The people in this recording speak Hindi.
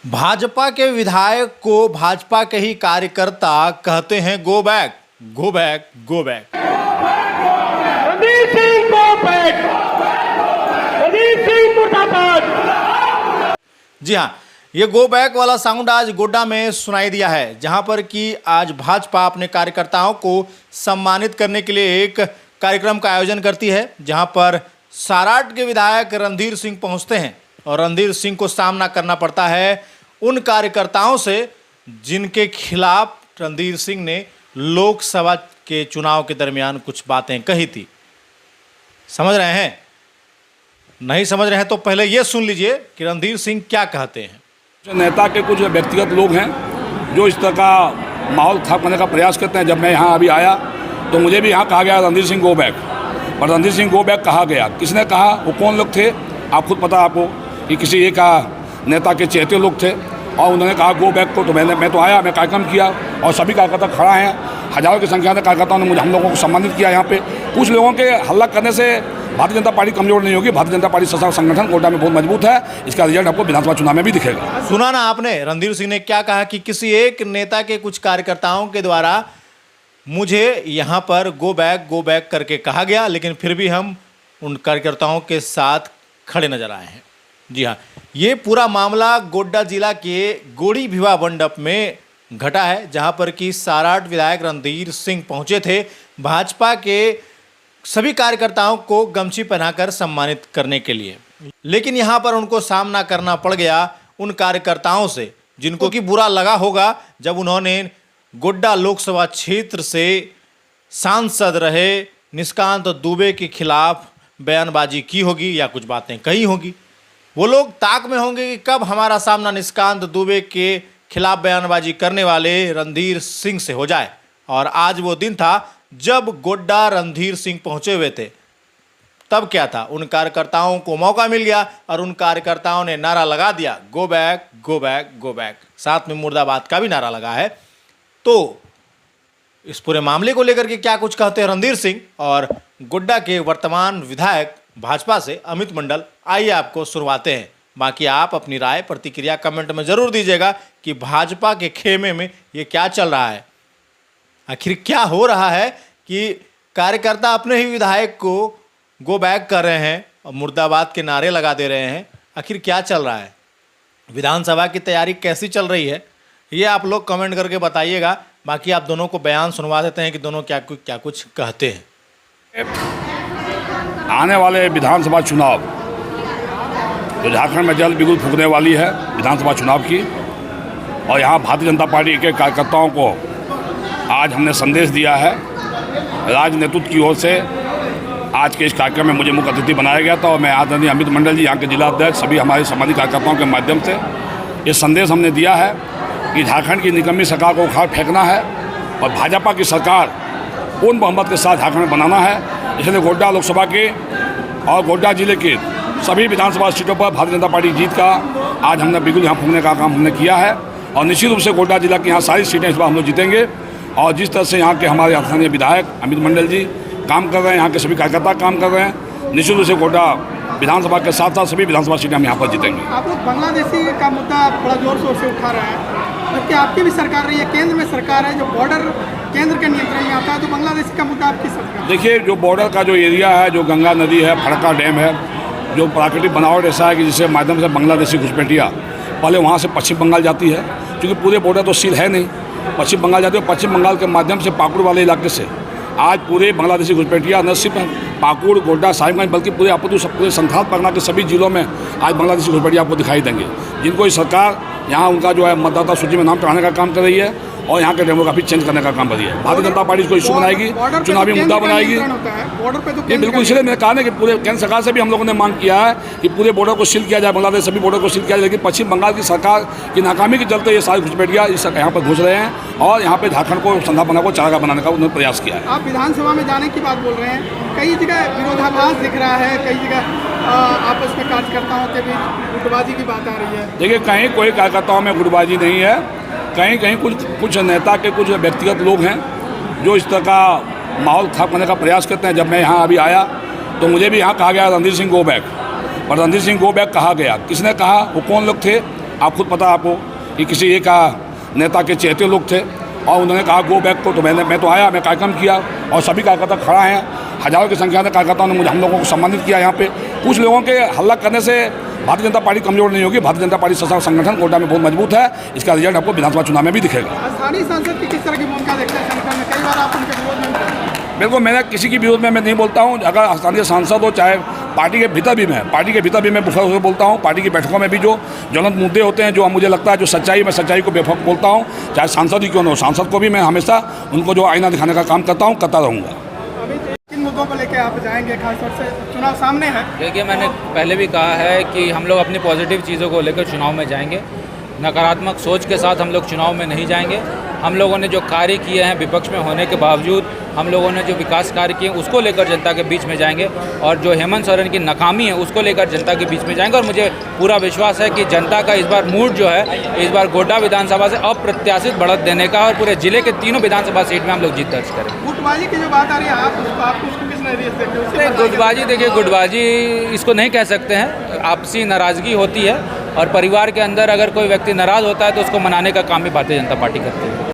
भाजपा के विधायक को भाजपा के ही कार्यकर्ता कहते हैं go back go back go back. Randhir Singh go back, Randhir Singh मुर्दाबाद। जी हाँ, ये गो बैक वाला साउंड आज गोड्डा में सुनाई दिया है, जहां पर कि आज भाजपा अपने कार्यकर्ताओं को सम्मानित करने के लिए एक कार्यक्रम का आयोजन करती है, जहां पर साराट के विधायक रणधीर सिंह पहुंचते हैं और रणधीर सिंह को सामना करना पड़ता है उन कार्यकर्ताओं से जिनके खिलाफ रणधीर सिंह ने लोकसभा के चुनाव के दरमियान कुछ बातें कही थी। समझ रहे हैं? नहीं समझ रहे हैं तो पहले ये सुन लीजिए कि रणधीर सिंह क्या कहते हैं। नेता के कुछ व्यक्तिगत लोग हैं जो इस तरह का माहौल खराब करने का प्रयास करते हैं। जब मैं यहाँ अभी आया तो मुझे भी यहाँ कहा गया रणधीर सिंह गो बैक, और रणधीर सिंह गो बैक कहा गया। किसने कहा, वो कौन लोग थे, आप खुद पता आपको कि किसी एक नेता के चहेते लोग थे और उन्होंने कहा गो बैक को। तो मैं तो आया, मैं कार्यक्रम किया और सभी कार्यकर्ता खड़ा हैं, हजारों की संख्या में कार्यकर्ताओं ने हम लोगों को सम्मानित किया। यहाँ पे कुछ लोगों के हल्ला करने से भारतीय जनता पार्टी कमजोर नहीं होगी। भारतीय जनता पार्टी संगठन गोड्डा में बहुत मजबूत है। इसका रिजल्ट आपको विधानसभा चुनाव में भी दिखेगा। सुना ना आपने, रणधीर सिंह ने क्या कहा कि किसी एक नेता के कुछ कार्यकर्ताओं के द्वारा मुझे यहाँ पर गो बैक करके कहा गया, लेकिन फिर भी हम उन कार्यकर्ताओं के साथ खड़े नजर आए हैं। जी हाँ, ये पूरा मामला गोड्डा जिला के गोड़ी भिवा मंडप में घटा है, जहाँ पर कि साराट विधायक रणधीर सिंह पहुँचे थे भाजपा के सभी कार्यकर्ताओं को गमछी पहनाकर सम्मानित करने के लिए। लेकिन यहाँ पर उनको सामना करना पड़ गया उन कार्यकर्ताओं से जिनको कि बुरा लगा होगा जब उन्होंने गोड्डा लोकसभा क्षेत्र से सांसद रहे निष्कांत दुबे के खिलाफ बयानबाजी की होगी या कुछ बातें कही होगी। वो लोग ताक में होंगे कि कब हमारा सामना निष्कांत दुबे के खिलाफ बयानबाजी करने वाले रणधीर सिंह से हो जाए। और आज वो दिन था जब गोड्डा रणधीर सिंह पहुंचे हुए थे। तब क्या था, उन कार्यकर्ताओं को मौका मिल गया और उन कार्यकर्ताओं ने नारा लगा दिया go back go back go back, साथ में मुर्दाबाद का भी नारा लगा है। तो इस पूरे मामले को लेकर के क्या कुछ कहते हैं रणधीर सिंह और गोड्डा के वर्तमान विधायक भाजपा से अमित मंडल, आइए आपको सुनवाते हैं। बाकी आप अपनी राय प्रतिक्रिया कमेंट में जरूर दीजिएगा कि भाजपा के खेमे में ये क्या चल रहा है, आखिर क्या हो रहा है कि कार्यकर्ता अपने ही विधायक को गो बैक कर रहे हैं और मुर्दाबाद के नारे लगा दे रहे हैं। आखिर क्या चल रहा है, विधानसभा की तैयारी कैसी चल रही है, ये आप लोग कमेंट करके बताइएगा। बाकी आप दोनों को बयान सुनवा देते हैं कि दोनों क्या कुछ कहते हैं। आने वाले विधानसभा चुनाव जो झारखंड में जल्द बिगुल फूंकने वाली है विधानसभा चुनाव की, और यहाँ भारतीय जनता पार्टी के कार्यकर्ताओं को आज हमने संदेश दिया है। राज्य नेतृत्व की ओर से आज के इस कार्यक्रम में मुझे मुख्य अतिथि बनाया गया था और मैं आदरणीय अमित मंडल जी, यहाँ के जिला अध्यक्ष, सभी हमारे सामाजिक कार्यकर्ताओं के माध्यम से ये संदेश हमने दिया है कि झारखंड की निकम्मी सरकार को उखाड़ फेंकना है और भाजपा की सरकार पूर्ण बहुमत के साथ झारखंड में बनाना है। इसलिए गोड्डा लोकसभा के और गोड्डा जिले के सभी विधानसभा सीटों पर भारतीय जनता पार्टी जीत का आज हमने बिगुल यहाँ फूंकने का काम हमने किया है। और निश्चित रूप से गोड्डा जिला की यहाँ सारी सीटें इस बार हम लोग जीतेंगे। और जिस तरह से यहाँ के हमारे स्थानीय विधायक अमित मंडल जी काम कर रहे हैं, यहाँ के सभी कार्यकर्ता काम कर रहे हैं, निश्चित रूप से गोड्डा विधानसभा के साथ साथ सभी विधानसभा सीटें हम यहाँ पर जीतेंगे। आप लोग बांग्लादेशी का मुद्दा बड़ा जोर शोर से उठा रहे हैं, जबकि आपकी भी सरकार रही है, केंद्र में सरकार है, जो बॉर्डर केंद्र के नियंत्रण में आता है, तो बांग्लादेशी का मुद्दा आपकी सरकार। देखिए, जो बॉर्डर का जो एरिया है, जो गंगा नदी है, फड़का डैम है, जो प्राकृतिक बनावट ऐसा है कि जिसके माध्यम से बांग्लादेशी घुसपैठिया पहले वहाँ से पश्चिम बंगाल जाती है, क्योंकि पूरे बॉर्डर तो सील है नहीं, पश्चिम बंगाल जाती है। पश्चिम बंगाल के माध्यम से पाकुड़ वाले इलाके से आज पूरे बांग्लादेशी घुसपैठिया न सिर्फ पाकुड़, गोड्डा, साहिबगंज बल्कि पूरे पूरे संथाल परगना के सभी जिलों में आज बांग्लादेशी घुसपैठिया आपको दिखाई देंगे, जिनको इस सरकार यहाँ उनका जो है मतदाता सूची में नाम चढ़ाने का काम कर रही है और यहाँ के डेमोग्राफी चेंज करने का काम कर रही है। भारतीय जनता पार्टी इसको इशू बनाएगी, चुनावी मुद्दा बनाएगी। ये बिल्कुल इसलिए मैंने कहा ना कि पूरे केंद्र सरकार से भी हम लोगों ने मांग किया है कि पूरे बॉर्डर को सील किया जाए, बांग्लादेश सभी बॉर्डर को सील किया जाए। लेकिन पश्चिम बंगाल की सरकार की नाकामी के चलते ये सारे घुसपैठिया इस यहाँ पर घुस रहे हैं और यहाँ पे झारखंड को संधापना को चारागाह बनाने का उन्होंने प्रयास किया है। आप विधानसभा में जाने की बात बोल रहे हैं, कई जगह विरोधाभास दिख रहा है, कई जगह आपस में कार्यकर्ताओं के बीच गुटबाजी की बात आ रही है। देखिए, कहीं कोई कार्यकर्ताओं में गुटबाजी नहीं है, कहीं कुछ नेता के कुछ व्यक्तिगत लोग हैं जो इस तरह का माहौल खराब करने का प्रयास करते हैं। जब मैं यहाँ अभी आया तो मुझे भी यहाँ कहा गया रणधीर सिंह गो बैक, और रणधीर सिंह गो बैक कहा गया। किसने कहा, वो कौन लोग थे, आप खुद पता है आपको कि किसी एक नेता के चहेते लोग थे और उन्होंने कहा गो बैक को, तो मैं तो आया, मैं कार्यक्रम किया और सभी कार्यकर्ता खड़ा हैं, हज़ारों की संख्या में कार्यकर्ताओं ने हम लोगों को सम्मानित किया। यहाँ पे कुछ लोगों के हल्ला करने से भारतीय जनता पार्टी कमजोर नहीं होगी। भारतीय जनता पार्टी सशक्त संगठन कोटा में बहुत मजबूत है। इसका रिजल्ट आपको विधानसभा चुनाव में भी दिखेगा। स्थानीय सांसद की किस तरह की भूमिका देखते हैं संगठन में? कई बार आप उनके विरोध में बिल्कुल, मैं किसी के विरोध में मैं नहीं बोलता हूँ। अगर स्थानीय सांसद हो, चाहे पार्टी के भीतर भी मैं बुखर होकर बोलता हूँ। पार्टी की बैठकों में भी जो ज्वलंत मुद्दे होते हैं, जो मुझे लगता है जो सच्चाई, मैं सच्चाई को बेफक बोलता हूँ। चाहे सांसद ही क्यों न हो, सांसद को भी मैं हमेशा उनको जो आईना दिखाने का काम करता हूँ, करता रहूँगा। अभी किन मुद्दों को लेकर आप जाएंगे? खासतौर से चुनाव सामने है। देखिए, मैंने पहले भी कहा है कि हम लोग अपनी पॉजिटिव चीज़ों को लेकर चुनाव में जाएंगे। नकारात्मक सोच के साथ हम लोग चुनाव में नहीं जाएंगे। हम लोगों ने जो कार्य किए हैं, विपक्ष में होने के बावजूद हम लोगों ने जो विकास कार्य किए उसको लेकर जनता के बीच में जाएंगे, और जो हेमंत सोरेन की नाकामी है उसको लेकर जनता के बीच में जाएंगे। और मुझे पूरा विश्वास है कि जनता का इस बार मूड जो है, इस बार गोड्डा विधानसभा से अप्रत्याशित बढ़त देने का, और पूरे जिले के तीनों विधानसभा सीट में हम लोग जीत दर्ज करेंगे। गुटबाजी की जो बात आ रही है, आप उसको किस नजरिए से देखते हो? गुटबाजी, देखिए, गुटबाजी इसको नहीं कह सकते हैं। आपसी नाराज़गी होती है, और परिवार के अंदर अगर कोई व्यक्ति नाराज़ होता है तो उसको मनाने का काम भी भारतीय जनता पार्टी करती है।